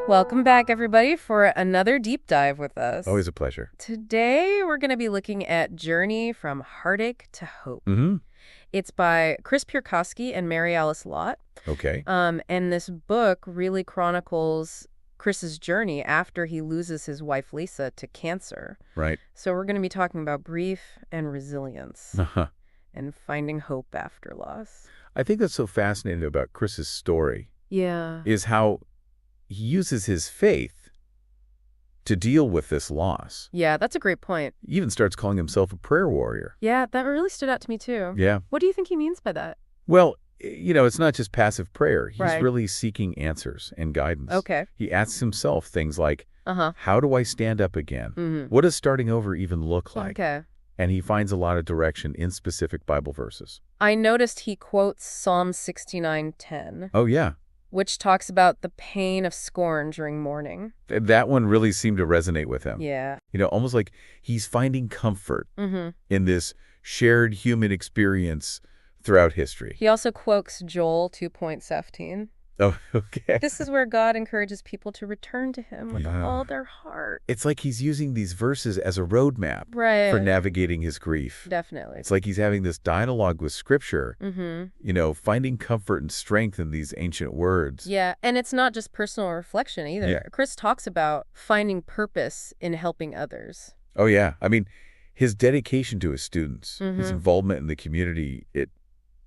Welcome back, everybody, for another deep dive with us. Always a pleasure. Today, we're going to be looking at Journey from Heartache to Hope. Mm-hmm. It's by Chris Pierkowski and Mary Alice Lott. Okay. And this book really chronicles Chris's journey after he loses his wife, Lisa, to cancer. Right. So we're going to be talking about grief and resilience Uh-huh. and finding hope after loss. I think that's so fascinating about Chris's story Yeah. is how he uses his faith to deal with this loss. Yeah, that's a great point. He even starts calling himself a prayer warrior. Yeah, that really stood out to me, too. Yeah. What do you think he means by that? Well, it's not just passive prayer. He's Right. really seeking answers and guidance. Okay. He asks himself things like, Uh-huh. how do I stand up again? Mm-hmm. What does starting over even look like? Okay. And he finds a lot of direction in specific Bible verses. I noticed he quotes Psalm 69:10, Oh, yeah. which talks about the pain of scorn during mourning. That one really seemed to resonate with him. Yeah. Almost like he's finding comfort Mm-hmm. in this shared human experience throughout history. He also quotes Joel 2:17. Oh, okay. This is where God encourages people to return to him with Yeah. all their heart. It's like he's using these verses as a roadmap Right. for navigating his grief. Definitely. It's like he's having this dialogue with Scripture, Mm-hmm. Finding comfort and strength in these ancient words. Yeah, and it's not just personal reflection either. Yeah. Chris talks about finding purpose in helping others. Oh, yeah. I mean, his dedication to his students, his Mhm. involvement in the community, it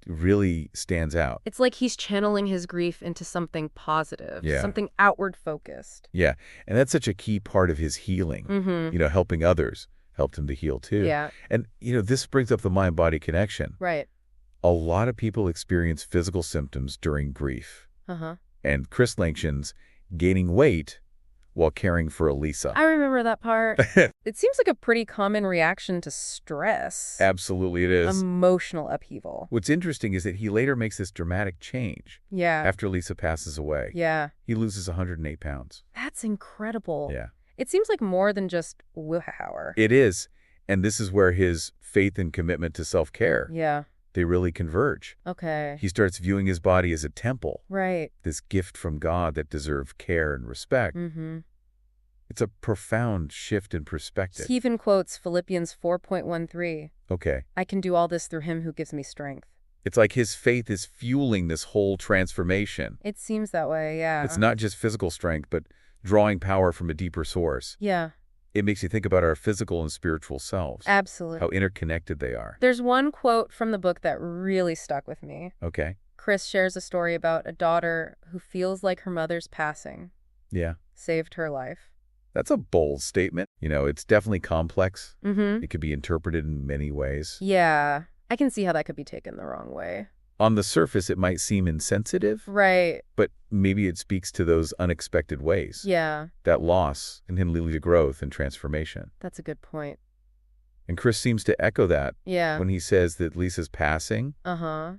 really stands out. It's like he's channeling his grief into something positive, Yeah. something outward focused. Yeah, and that's such a key part of his healing. Mm-hmm. Helping others helped him to heal too. Yeah, And, this brings up the mind-body connection. right. A lot of people experience physical symptoms during grief. Uh-huh. And Chris mentions gaining weight while caring for Elisa. I remember that part. It seems like a pretty common reaction to stress. Absolutely it is. Emotional upheaval. What's interesting is that he later makes this dramatic change. Yeah. After Lisa passes away, Yeah. he loses 108 pounds. That's incredible. Yeah. It seems like more than just willpower. It is. And this is where his faith and commitment to self-care, Yeah. they really converge. Okay. He starts viewing his body as a temple, Right. this gift from God that deserves care and respect. Mm-hmm. It's a profound shift in perspective. He even quotes Philippians 4:13. Okay. I can do all this through him who gives me strength. It's like his faith is fueling this whole transformation. It seems that way, yeah. It's not just physical strength, but drawing power from a deeper source. Yeah, It makes you think about our physical and spiritual selves, absolutely. how interconnected they are. There's one quote from the book that really stuck with me. Okay. Chris shares a story about a daughter who feels like her mother's passing Yeah. saved her life. That's a bold statement. It's definitely complex. Mm-hmm. It could be interpreted in many ways. Yeah, I can see how that could be taken the wrong way. On the surface, it might seem insensitive, Right. but maybe it speaks to those unexpected ways. Yeah, That loss can lead to growth and transformation. that's a good point. And Chris seems to echo that Yeah. when he says that Lisa's passing, Uh-huh.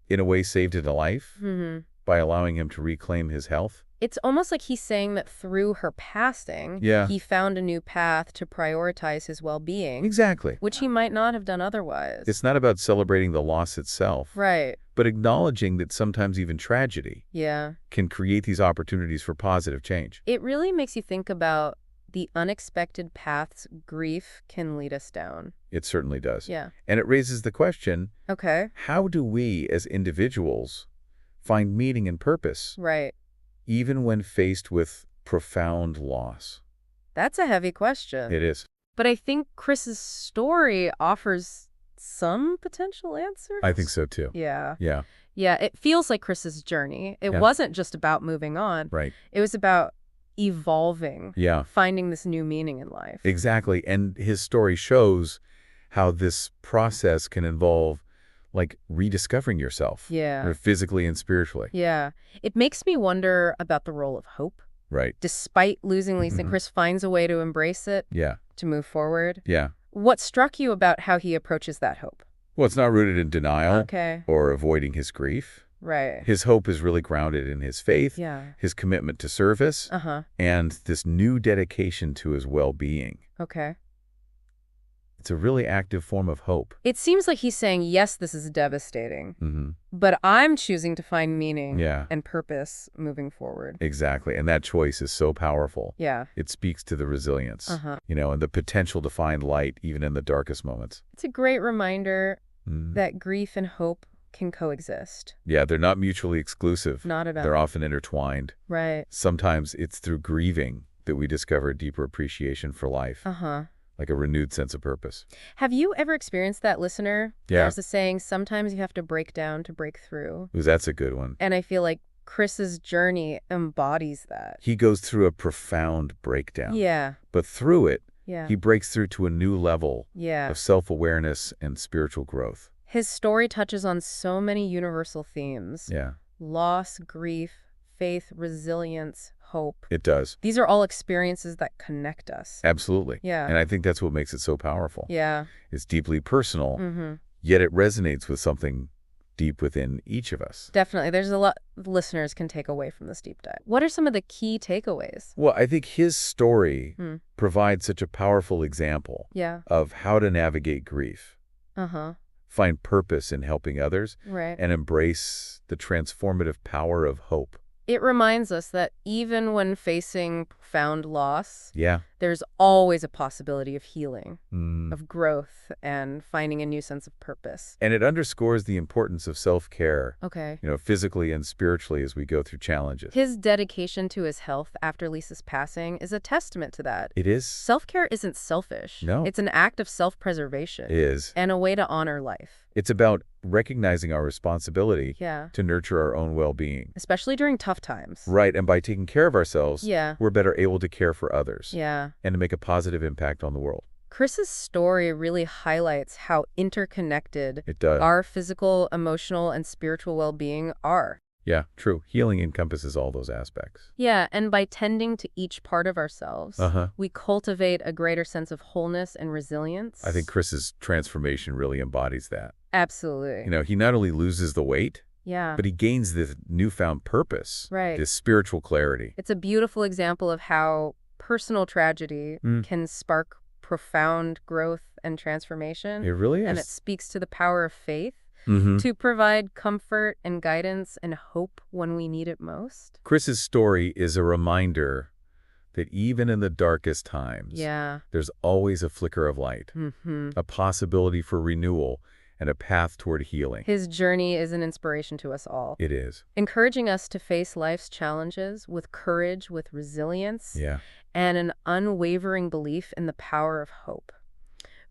in a way, saved his life Mm-hmm. by allowing him to reclaim his health. It's almost like he's saying that through her passing, Yeah. he found a new path to prioritize his well-being, Exactly. which he might not have done otherwise. It's not about celebrating the loss itself, Right. but acknowledging that sometimes even tragedy Yeah. can create these opportunities for positive change. It really makes you think about the unexpected paths grief can lead us down. It certainly does. Yeah. And it raises the question, Okay. how do we as individuals find meaning and purpose, Right. even when faced with profound loss? That's a heavy question. It is. But I think Chris's story offers some potential answers. I think so too. Yeah. Yeah, Yeah, it feels like Chris's journey. It Yeah. wasn't just about moving on. right. It was about evolving, Yeah, finding this new meaning in life. exactly. And his story shows how this process can involve like rediscovering yourself. Yeah. Or physically and spiritually. Yeah. It makes me wonder about the role of hope. Right. Despite losing Lisa, Mhm. Chris finds a way to embrace it, Yeah. to move forward. Yeah. What struck you about how he approaches that hope? Well, it's not rooted in denial Okay. or avoiding his grief. Right. His hope is really grounded in his faith, Yeah. his commitment to service, Uh-huh. and this new dedication to his well-being. Okay. It's a really active form of hope. It seems like he's saying, yes, this is devastating, Hmm. but I'm choosing to find meaning Yeah, and purpose moving forward. exactly. And that choice is so powerful. Yeah. It speaks to the resilience, Uh-huh. and the potential to find light even in the darkest moments. It's a great reminder Mm. that grief and hope can coexist. Yeah, they're not mutually exclusive. Not at They're all. often intertwined. Right. Sometimes it's through grieving that we discover a deeper appreciation for life, Uh-huh. like a renewed sense of purpose. Have you ever experienced that, listener? Yeah. There's a saying, sometimes you have to break down to break through. Ooh, that's a good one. And I feel like Chris's journey embodies that. He goes through a profound breakdown. Yeah. But through it, Yeah. he breaks through to a new level Yeah. of self-awareness and spiritual growth. His story touches on so many universal themes. Yeah, Loss, grief, faith, resilience, hope. it does. These are all experiences that connect us. Absolutely. Yeah. And I think that's what makes it so powerful. Yeah. It's deeply personal, Mm-hmm. yet it resonates with something deep within each of us. Definitely. There's a lot listeners can take away from this deep dive. What are some of the key takeaways? Well, I think his story Hmm. provides such a powerful example Yeah. of how to navigate grief, Uh-huh. find purpose in helping others, Right. and embrace the transformative power of hope. It reminds us that even when facing profound loss, Yeah. there's always a possibility of healing, Mm. of growth, and finding a new sense of purpose. And it underscores the importance of self-care, Okay. physically and spiritually as we go through challenges. His dedication to his health after Lisa's passing is a testament to that. It is. Self-care isn't selfish. No. It's an act of self-preservation. It is. And a way to honor life. It's about recognizing our responsibility Yeah. to nurture our own well-being. Especially during tough times. Right, and by taking care of ourselves, Yeah. we're better able to care for others Yeah. and to make a positive impact on the world. Chris's story really highlights how interconnected It does. our physical, emotional, and spiritual well-being are. Yeah, true. Healing encompasses all those aspects. Yeah, and by tending to each part of ourselves, Uh-huh. we cultivate a greater sense of wholeness and resilience. I think Chris's transformation really embodies that. Absolutely. He not only loses the weight, Yeah. but he gains this newfound purpose, Right. this spiritual clarity. It's a beautiful example of how personal tragedy Mm. can spark profound growth and transformation. It really And it is. speaks to the power of faith Mm-hmm. to provide comfort and guidance and hope when we need it most. Chris's story is a reminder that even in the darkest times, Yeah. there's always a flicker of light, Mm-hmm. a possibility for renewal, and a path toward healing. His journey is an inspiration to us all, It is. encouraging us to face life's challenges with courage, with resilience, Yeah. and an unwavering belief in the power of hope.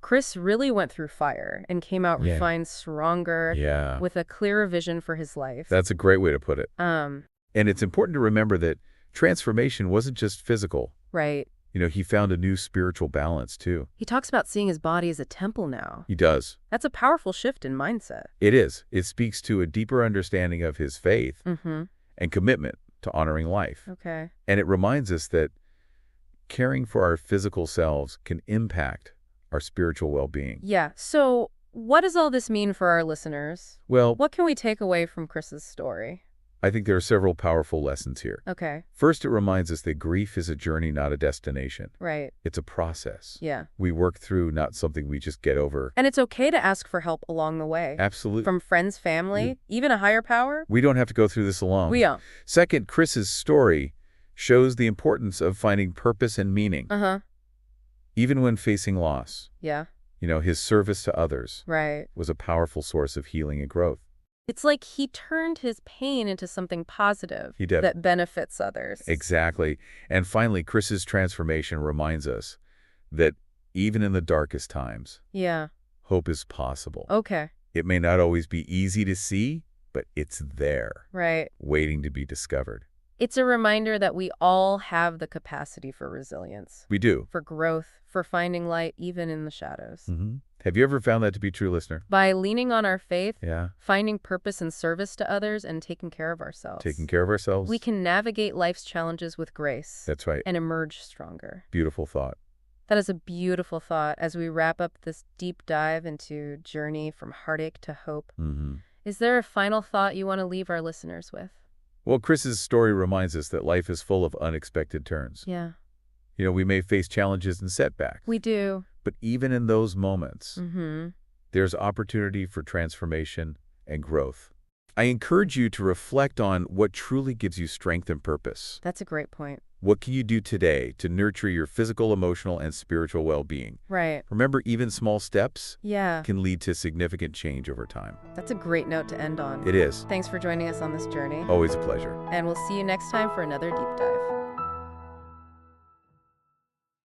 Chris really went through fire and came out Yeah. refined, stronger, Yeah. with a clearer vision for his life. That's a great way to put it. Um, And it's important to remember that transformation wasn't just physical. right. He found a new spiritual balance, too. He talks about seeing his body as a temple now. He does. That's a powerful shift in mindset. It is. It speaks to a deeper understanding of his faith Mm-hmm. and commitment to honoring life. Okay. And it reminds us that caring for our physical selves can impact our spiritual well-being. Yeah. So what does all this mean for our listeners? Well, What can we take away from Chris's story? I think there are several powerful lessons here. Okay. First, it reminds us that grief is a journey, not a destination. Right. It's a process. Yeah. We work through, not something we just get over. And it's okay to ask for help along the way. Absolutely. From friends, family, even a higher power. We don't have to go through this alone. We don't. Second, Chris's story shows the importance of finding purpose and meaning, Uh-huh. even when facing loss. Yeah. His service to others Right. was a powerful source of healing and growth. It's like he turned his pain into something positive He did. that benefits others. Exactly. And finally, Chris's transformation reminds us that even in the darkest times, Yeah. hope is possible. Okay. It may not always be easy to see, but it's there, Right. waiting to be discovered. It's a reminder that we all have the capacity for resilience, We do. for growth, for finding light even in the shadows. Mm-hmm. Have you ever found that to be true, listener? By leaning on our faith, Yeah. finding purpose and service to others, and taking care of ourselves, Taking care of ourselves? we can navigate life's challenges with grace That's right. and emerge stronger. Beautiful thought. That is a beautiful thought as we wrap up this deep dive into journey from heartache to hope. Mm-hmm. Is there a final thought you want to leave our listeners with? Well, Chris's story reminds us that life is full of unexpected turns. Yeah, We may face challenges and setbacks, we do. But even in those moments, Mm-hmm. there's opportunity for transformation and growth. I encourage you to reflect on what truly gives you strength and purpose. That's a great point. What can you do today to nurture your physical, emotional, and spiritual well-being? Right. Remember, even small steps Yeah, can lead to significant change over time. that's a great note to end on. It is Thanks for joining us on this journey, always a pleasure. and we'll see you next time for another deep dive.